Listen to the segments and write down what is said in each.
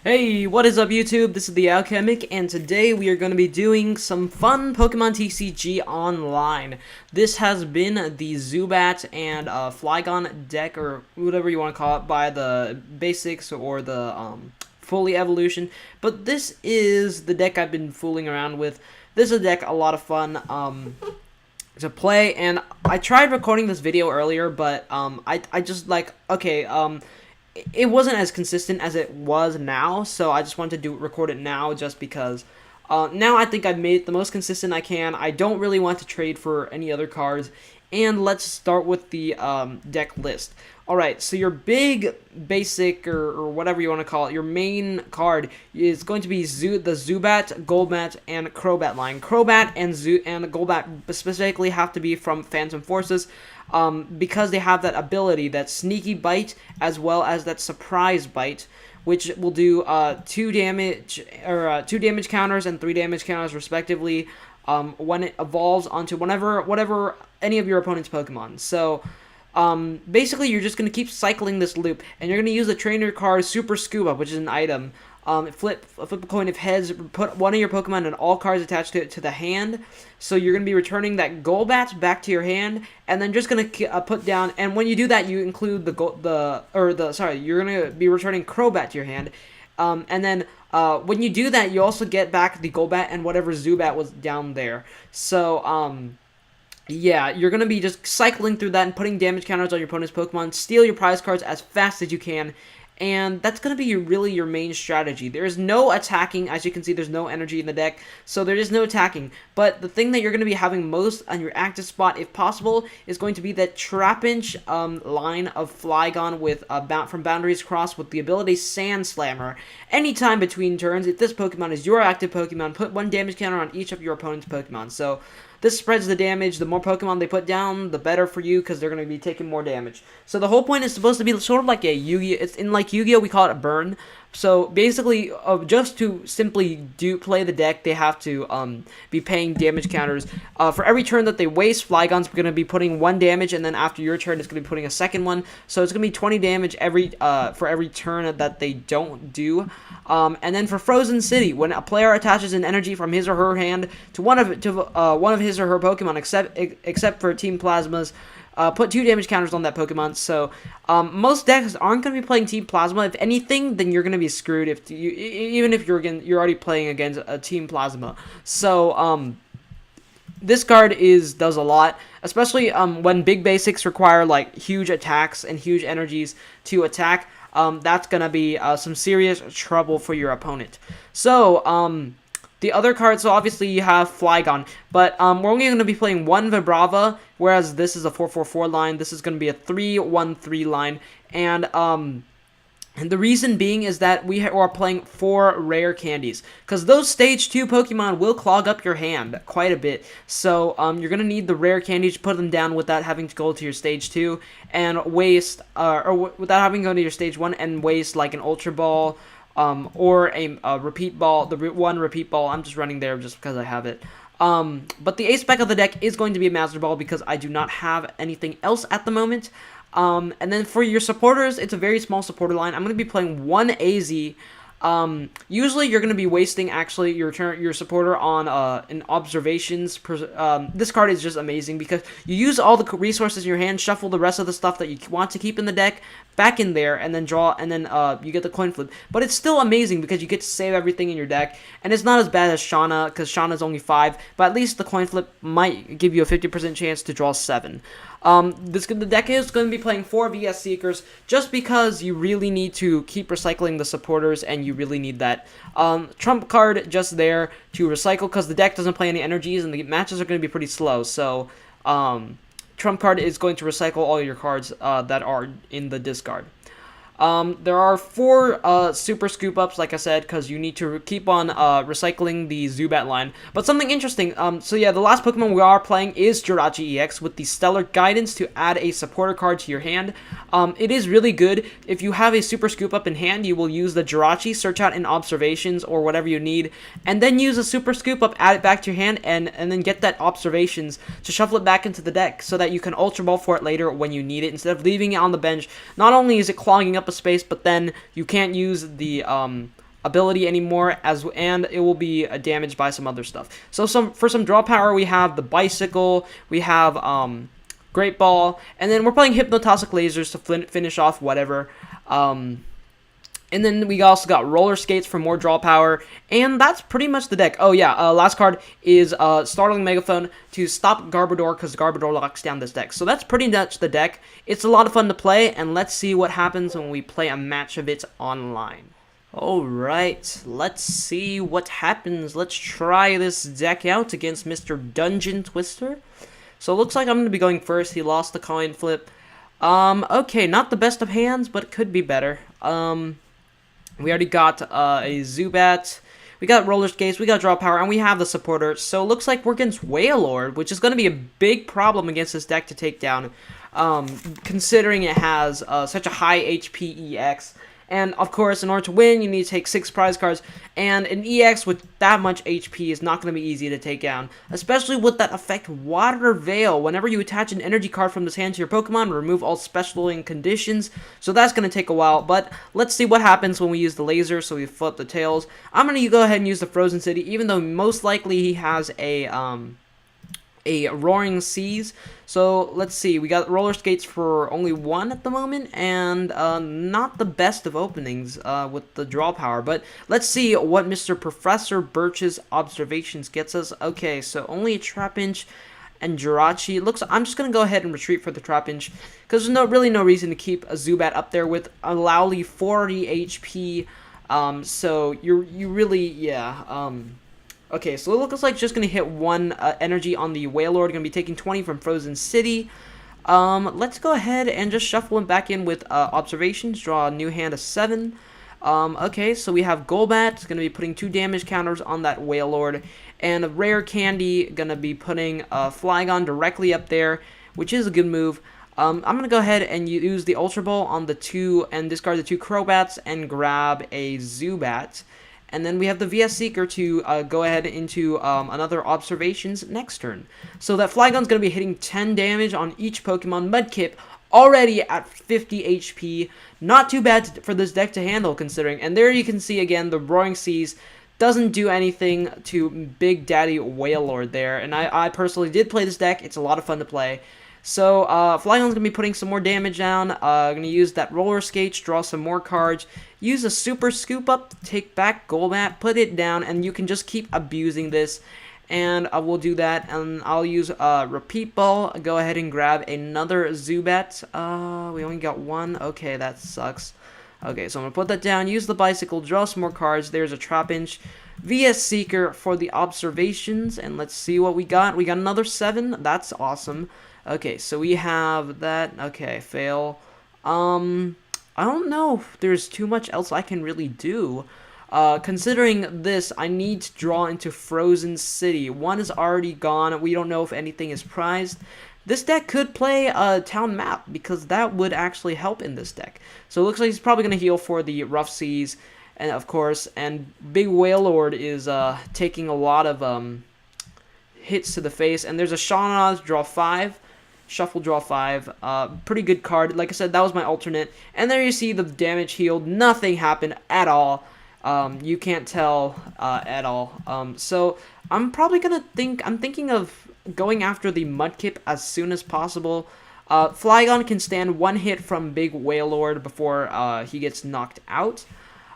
Hey, what is up YouTube? This is the Alchemic, and today we are going to be doing some fun Pokemon TCG online. This has been the Zubat and Flygon deck, or whatever you want to call it, by the basics or the fully evolution. But this is the deck I've been fooling around with. This is a deck a lot of fun to play, and I tried recording this video earlier, but I just like, okay, it wasn't as consistent as it was now, so I just wanted to record it now just because now I think I've made it the most consistent I can. I don't really want to trade for any other cards, and let's start with the deck list. Alright, so your big basic, or whatever you want to call it, your main card is going to be the Zubat, Golbat, and Crobat line. Crobat and Golbat specifically have to be from Phantom Forces, because they have that ability, that sneaky bite, as well as that surprise bite, which will do 2 damage counters and 3 damage counters respectively when it evolves onto whatever any of your opponent's Pokemon. So basically you're just going to keep cycling this loop, and you're going to use the trainer card Super Scuba, which is an item. Flip a coin of heads, put one of your Pokemon and all cards attached to the hand. So you're going to be returning that Golbat back to your hand, and then just going to put down, and when you do that, you include you're going to be returning Crobat to your hand. And then when you do that, you also get back the Golbat and whatever Zubat was down there. So, yeah, you're going to be just cycling through that and putting damage counters on your opponent's Pokemon, steal your prize cards as fast as you can, and that's going to be really your main strategy. There is no attacking. As you can see, there's no energy in the deck, so there is no attacking. But the thing that you're going to be having most on your active spot, if possible, is going to be that Trapinch line of Flygon with from Boundaries Cross with the ability Sand Slammer. Anytime between turns, if this Pokemon is your active Pokemon, put 1 damage counter on each of your opponent's Pokemon. So this spreads the damage. The more Pokemon they put down, the better for you, because they're going to be taking more damage. So the whole point is supposed to be sort of like a Yu-Gi-Oh! It's in like Yu-Gi-Oh! We call it a burn. So basically, just to simply play the deck, they have to be paying damage counters. For every turn that they waste, Flygon's going to be putting 1 damage, and then after your turn, it's going to be putting a second one. So it's going to be 20 damage for every turn that they don't do. And then for Frozen City, when a player attaches an energy from his or her hand to one of his or her Pokemon, except for Team Plasma's, put 2 damage counters on that Pokemon. So most decks aren't going to be playing Team Plasma. If anything, then you're going to be screwed even if you're already playing against a Team Plasma. So this card does a lot, especially when big basics require like huge attacks and huge energies to attack. That's going to be some serious trouble for your opponent. So the other cards, so obviously you have Flygon, but we're only going to be playing 1 Vibrava, whereas this is a 4/4/4 line. This is going to be a 3/1/3 line, and the reason being is that we are playing 4 rare candies, because those stage 2 Pokemon will clog up your hand quite a bit. So you're going to need the rare candies to put them down without having to go to your stage 2 and waste, without having to go to your stage 1 and waste like an Ultra Ball, or a repeat ball, one repeat ball. I'm just running there just because I have it. But the ace spec of the deck is going to be a Master Ball, because I do not have anything else at the moment. And then for your supporters, it's a very small supporter line. I'm going to be playing 1 AZ. Usually you're going to be wasting actually your supporter on in observations. This card is just amazing because you use all the resources in your hand, shuffle the rest of the stuff that you want to keep in the deck back in there, and then draw, and then you get the coin flip. But it's still amazing because you get to save everything in your deck, and it's not as bad as Shauna, because Shauna's only 5, but at least the coin flip might give you a 50% chance to draw 7. The deck is going to be playing 4 VS Seekers, just because you really need to keep recycling the supporters, and you really need that trump card just there to recycle, because the deck doesn't play any energies, and the matches are going to be pretty slow. So trump card is going to recycle all your cards that are in the discard. There are 4 super scoop ups, like I said, because you need to keep on recycling the Zubat line. But something interesting, so yeah, the last Pokemon we are playing is Jirachi EX with the Stellar Guidance to add a supporter card to your hand. It is really good. If you have a super scoop up in hand, you will use the Jirachi, search out in observations or whatever you need, and then use a super scoop up, add it back to your hand, and then get that observations to shuffle it back into the deck so that you can Ultra Ball for it later when you need it, instead of leaving it on the bench. Not only is it clogging up a space, but then you can't use the ability anymore, and it will be damaged by some other stuff. So for some draw power, we have the Bicycle, we have Great Ball, and then we're playing Hypnotoxic Lasers to finish off whatever. And then we also got Roller Skates for more draw power, and that's pretty much the deck. Oh yeah, last card is Startling Megaphone to stop Garbodor, because Garbodor locks down this deck. So that's pretty much the deck. It's a lot of fun to play, and let's see what happens when we play a match of it online. Alright, let's see what happens. Let's try this deck out against Mr. Dungeon Twister. So it looks like I'm going to be going first. He lost the coin flip. Okay, not the best of hands, but it could be better. We already got a Zubat, we got Roller Skates, we got Draw Power, and we have the supporter. So it looks like we're against Wailord, which is going to be a big problem against this deck to take down, considering it has such a high HP EX. And, of course, in order to win, you need to take 6 prize cards, and an EX with that much HP is not going to be easy to take down, especially with that effect Water Veil. Whenever you attach an energy card from this hand to your Pokemon, remove all specialing conditions, so that's going to take a while, but let's see what happens when we use the laser. So we flip the tails. I'm going to go ahead and use the Frozen City, even though most likely he has a Roaring Seas. So let's see, we got Roller Skates for only 1 at the moment, and not the best of openings with the draw power, but let's see what Mr. Professor Birch's observations gets us. Okay, so only a Trapinch and Jirachi. I'm just going to go ahead and retreat for the Trapinch, because there's really no reason to keep a Zubat up there with a Lowly 40 HP, so you really, yeah, okay, so it looks like just going to hit 1 energy on the Wailord. Going to be taking 20 from Frozen City. Let's go ahead and just shuffle him back in with observations. Draw a new hand of 7. Okay, so we have Golbat. It's going to be putting 2 damage counters on that Wailord. And a Rare Candy, going to be putting Flygon directly up there, which is a good move. I'm going to go ahead and use the Ultra Ball on the 2 and discard the 2 Crobats and grab a Zubat. And then we have the VS Seeker to go ahead into another observations next turn. So that Flygon's going to be hitting 10 damage on each Pokemon. Mudkip already at 50 HP. Not too bad for this deck to handle, considering. And there you can see again the Roaring Seas doesn't do anything to Big Daddy Wailord there. And I personally did play this deck. It's a lot of fun to play. So, Flygon's going to be putting some more damage down. Going to use that Roller Skates, draw some more cards. Use a Super Scoop Up, take back Golbat, put it down, and you can just keep abusing this. And I will do that, and I'll use Repeat Ball. Go ahead and grab another Zubat. We only got 1. Okay, that sucks. Okay, so I'm going to put that down, use the Bicycle, draw some more cards. There's a Trapinch. VS Seeker for the observations, and let's see what we got. We got another 7. That's awesome. Okay, so we have that. Okay, fail. I don't know if there's too much else I can really do. Considering this, I need to draw into Frozen City. 1 is already gone. We don't know if anything is prized. This deck could play a Town Map, because that would actually help in this deck. So it looks like he's probably going to heal for the Rough Seas, and of course, and Big Wailord is taking a lot of hits to the face. And there's a Shawnaz, draw 5. Shuffle, draw 5. Pretty good card. Like I said, that was my alternate. And there you see the damage healed. Nothing happened at all. You can't tell at all. So I'm probably gonna I'm thinking of going after the Mudkip as soon as possible. Flygon can stand 1 hit from Big Wailord before he gets knocked out.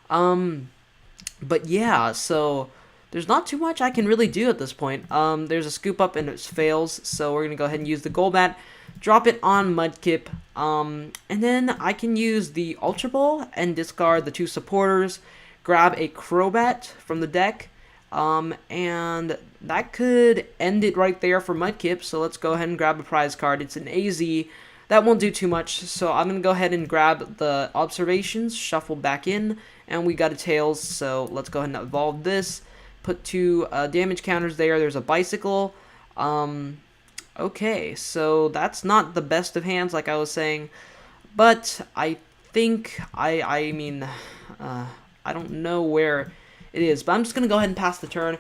But yeah, so there's not too much I can really do at this point. There's a Scoop Up and it fails, so we're going to go ahead and use the Golbat, drop it on Mudkip, and then I can use the Ultra Ball and discard the 2 supporters, grab a Crobat from the deck, and that could end it right there for Mudkip. So let's go ahead and grab a prize card. It's an AZ. That won't do too much, so I'm going to go ahead and grab the observations, shuffle back in, and we got a Tails, so let's go ahead and evolve this. Put 2 damage counters there. There's a Bicycle. Okay, so that's not the best of hands, like I was saying. But I think, I don't know where it is. But I'm just going to go ahead and pass the turn.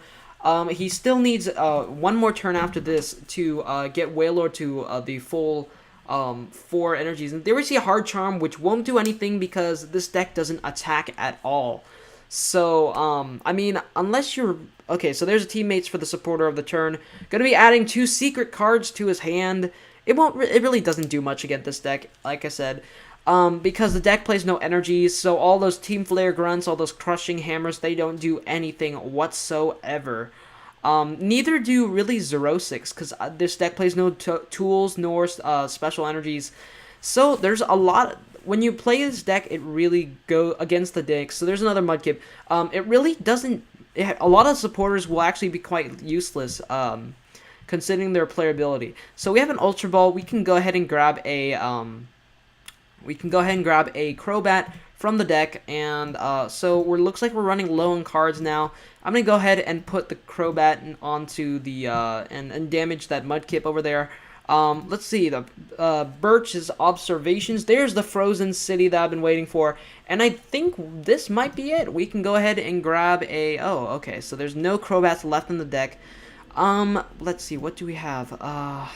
He still needs 1 more turn after this to get Wailord to the full 4 energies. And there we see a Hard Charm, which won't do anything because this deck doesn't attack at all. So, I mean, unless you're... Okay, so there's a teammates for the supporter of the turn. Gonna be adding 2 secret cards to his hand. It won't. It really doesn't do much against this deck, like I said. Because the deck plays no energies, so all those Team Flare Grunts, all those Crushing Hammers, they don't do anything whatsoever. Neither do really Zerosics, because this deck plays no tools nor special energies. So there's a lot... When you play this deck, it really go against the deck. So there's another Mudkip. It really doesn't... a lot of supporters will actually be quite useless, considering their playability. So we have an Ultra Ball. We can go ahead and grab a... Crobat from the deck, and so looks like we're running low on cards now. I'm gonna go ahead and put the Crobat onto the and damage that Mudkip over there. Let's see, the Birch's Observations. There's the Frozen City that I've been waiting for, and I think this might be it. We can go ahead and grab a... Oh, okay, so there's no Crobats left in the deck. Let's see, what do we have?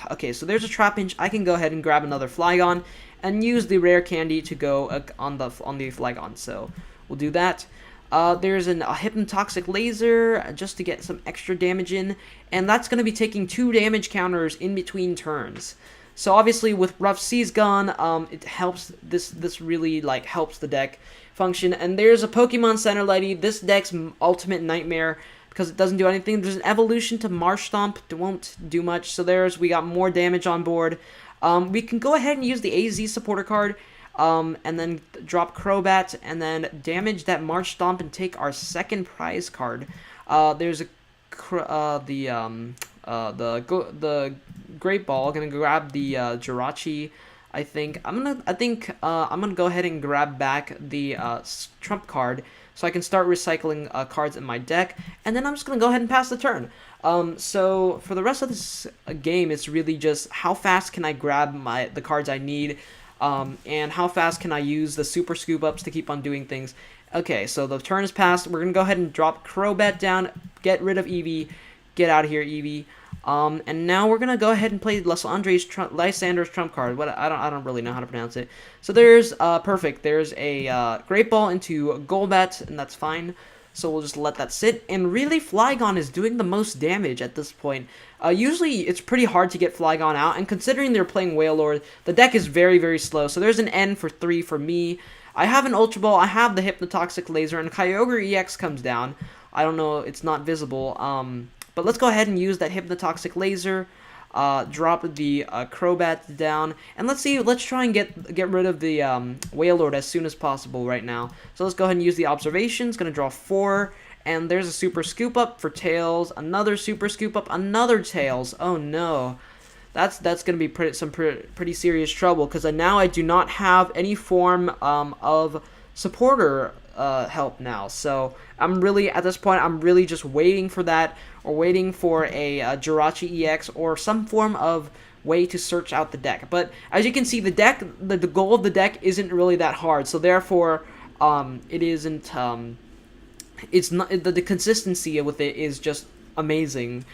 Okay, so there's a Trapinch. I can go ahead and grab another Flygon and use the rare candy to go on the Flygon. So we'll do that. There's a Hypnotoxic Laser just to get some extra damage in, and that's going to be taking 2 damage counters in between turns. So obviously with Rough Seas gone, it helps. This really like helps the deck function. And there's a Pokemon Center Lady. This deck's ultimate nightmare, because it doesn't do anything. There's an evolution to Marsh Stomp. It won't do much. So we got more damage on board. We can go ahead and use the AZ supporter card, and then drop Crobat, and then damage that Marsh Stomp and take our second prize card. There's the Great Ball. Gonna grab the Jirachi. I think I'm gonna go ahead and grab back the Trump card, so I can start recycling cards in my deck, and then I'm just going to go ahead and pass the turn. So for the rest of this game, it's really just how fast can I grab the cards I need, and how fast can I use the Super Scoop Ups to keep on doing things. Okay, so the turn is passed. We're going to go ahead and drop Crobat down, get rid of Eevee, get out of here, Eevee. And now we're gonna go ahead and play Lysander's trump card. I don't really know how to pronounce it. So there's perfect. There's a Great Ball into Golbat, and that's fine. So we'll just let that sit. And really, Flygon is doing the most damage at this point. Usually, it's pretty hard to get Flygon out, and considering they're playing Wailord, the deck is very, very slow. So there's an N for 3 for me. I have an Ultra Ball, I have the Hypnotoxic Laser, and Kyogre EX comes down. I don't know, it's not visible. But let's go ahead and use that Hypnotoxic Laser, drop the Crobat down, and let's try and get rid of the Wailord as soon as possible right now. So let's go ahead and use the Observations, gonna draw 4, and there's a Super Scoop Up for Tails, another Super Scoop Up, another Tails. Oh no. That's gonna be pretty serious trouble, because now I do not have any form of supporter help now. So I'm really, at this point, I'm really just waiting for that, or waiting for a Jirachi EX, or some form of way to search out the deck. But as you can see, the goal of the deck isn't really that hard, so therefore it isn't it's not, the consistency with it is just amazing.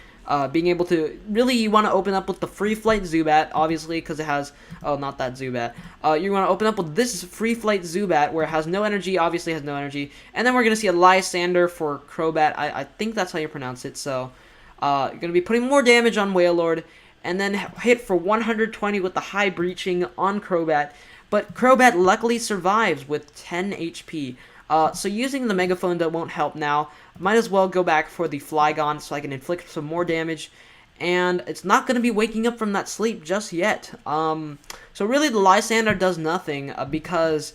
Being able to, really, you want to open up with the Free Flight Zubat, obviously, because it has, oh, not that Zubat. You want to open up with this Free Flight Zubat, where it has no energy, obviously has no energy, and then we're going to see a Lysander for Crobat. I think that's how you pronounce it. So you're going to be putting more damage on Wailord, and then hit for 120 with the High Breaching on Crobat, but Crobat luckily survives with 10 HP. So using the Megaphone that won't help now. Might as well go back for the Flygon so I can inflict some more damage. And it's not going to be waking up from that sleep just yet. So really the Lysander does nothing because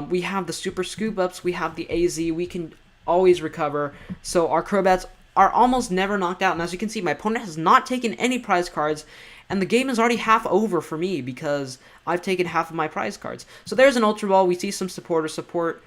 we have the Super Scoop Ups, we have the AZ, we can always recover. So our Crobats are almost never knocked out. And as you can see, my opponent has not taken any prize cards. And the game is already half over for me because I've taken half of my prize cards. So there's an Ultra Ball. We see some support.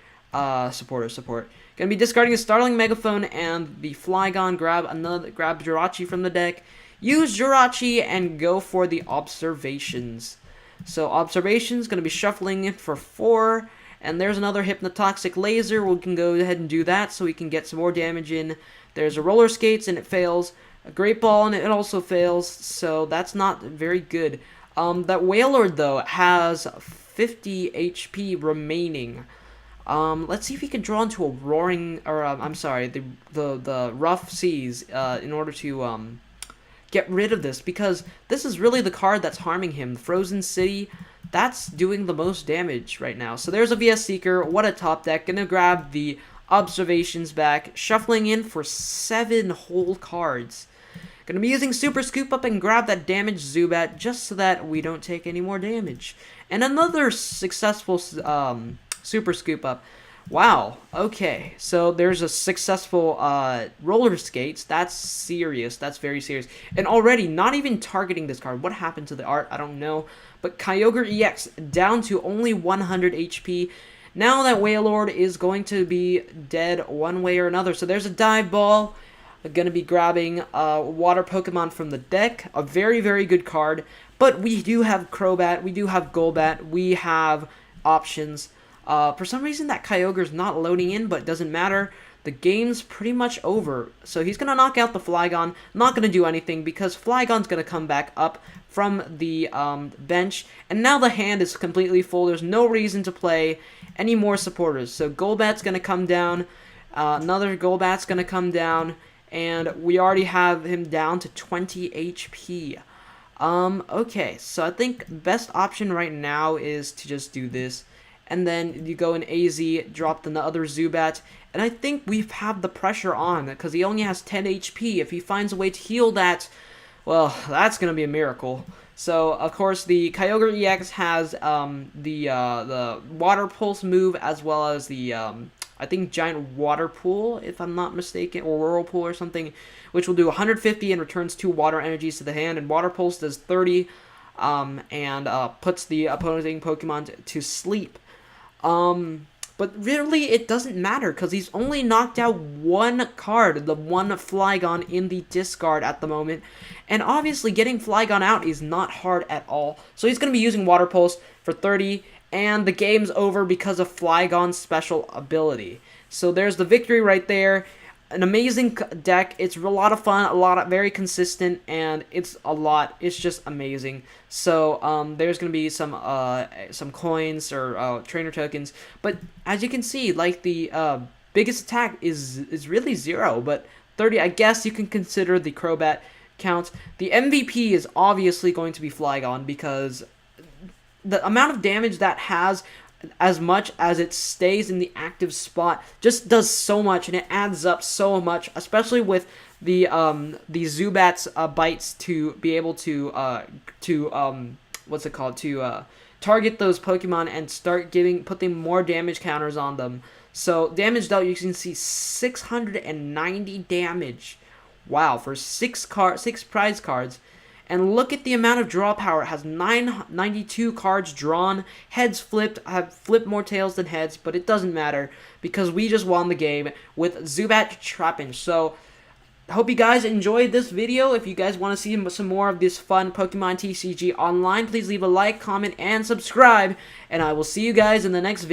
Gonna be discarding a Startling Megaphone and the Flygon, grab Jirachi from the deck, use Jirachi, and go for the Observations. So Observations, gonna be shuffling it for 4, and there's another Hypnotoxic Laser. We can go ahead and do that so we can get some more damage in. There's a Roller Skates, and it fails. A Great Ball, and it also fails, so that's not very good. That Wailord, though, has 50 HP remaining. Let's see if he can draw into a roaring, or I'm sorry, the rough seas in order to get rid of this, because this is really the card that's harming him. The Frozen City, that's doing the most damage right now. So there's a VS Seeker. What a top deck. Gonna grab the Observations back, shuffling in for 7 whole cards. Gonna be using Super Scoop Up and grab that damaged Zubat just so that we don't take any more damage. And another successful Super Scoop Up. Wow, okay, so there's a successful roller skates. That's serious, that's very serious. And already, not even targeting this card. What happened to the art? I don't know. But Kyogre EX down to only 100 HP. Now that Wailord is going to be dead one way or another. So there's a Dive Ball. Going to be grabbing Water Pokemon from the deck. A very, very good card. But we do have Crobat, we do have Golbat, we have options. For some reason that Kyogre's not loading in, but it doesn't matter. The game's pretty much over. So he's going to knock out the Flygon. Not going to do anything because Flygon's going to come back up from the bench. And now the hand is completely full. There's no reason to play any more supporters. So Golbat's going to come down. Another Golbat's going to come down. And we already have him down to 20 HP. Okay, so I think best option right now is to just do this. And then you go in AZ, drop the other Zubat. And I think we have the pressure on, because he only has 10 HP. If he finds a way to heal that, well, that's going to be a miracle. So, of course, the Kyogre EX has the Water Pulse move, as well as the, I think, Giant Water Pool, if I'm not mistaken, or Whirlpool or something, which will do 150 and returns 2 Water Energies to the hand. And Water Pulse does 30 and puts the opposing Pokemon to sleep. But really, it doesn't matter, because he's only knocked out one card, the one Flygon in the discard at the moment. And obviously, getting Flygon out is not hard at all. So he's going to be using Water Pulse for 30, and the game's over because of Flygon's special ability. So there's the victory right there. An amazing deck. It's a lot of fun, very consistent, and it's just amazing. So there's gonna be some coins or trainer tokens, but as you can see, like the biggest attack is really 0, but 30. I guess you can consider the Crobat count. The MVP is obviously going to be Flygon, because the amount of damage that has, as much as it stays in the active spot, just does so much, and it adds up so much, especially with the Zubat's bites to be able to target those Pokemon and start putting more damage counters on them. So damage dealt, you can see 690 damage. Wow, for 6 prize cards. And look at the amount of draw power. It has 992 cards drawn. Heads flipped. I have flipped more tails than heads, but it doesn't matter because we just won the game with Zubat Trapinch. So, I hope you guys enjoyed this video. If you guys want to see some more of this fun Pokemon TCG online, please leave a like, comment, and subscribe. And I will see you guys in the next video.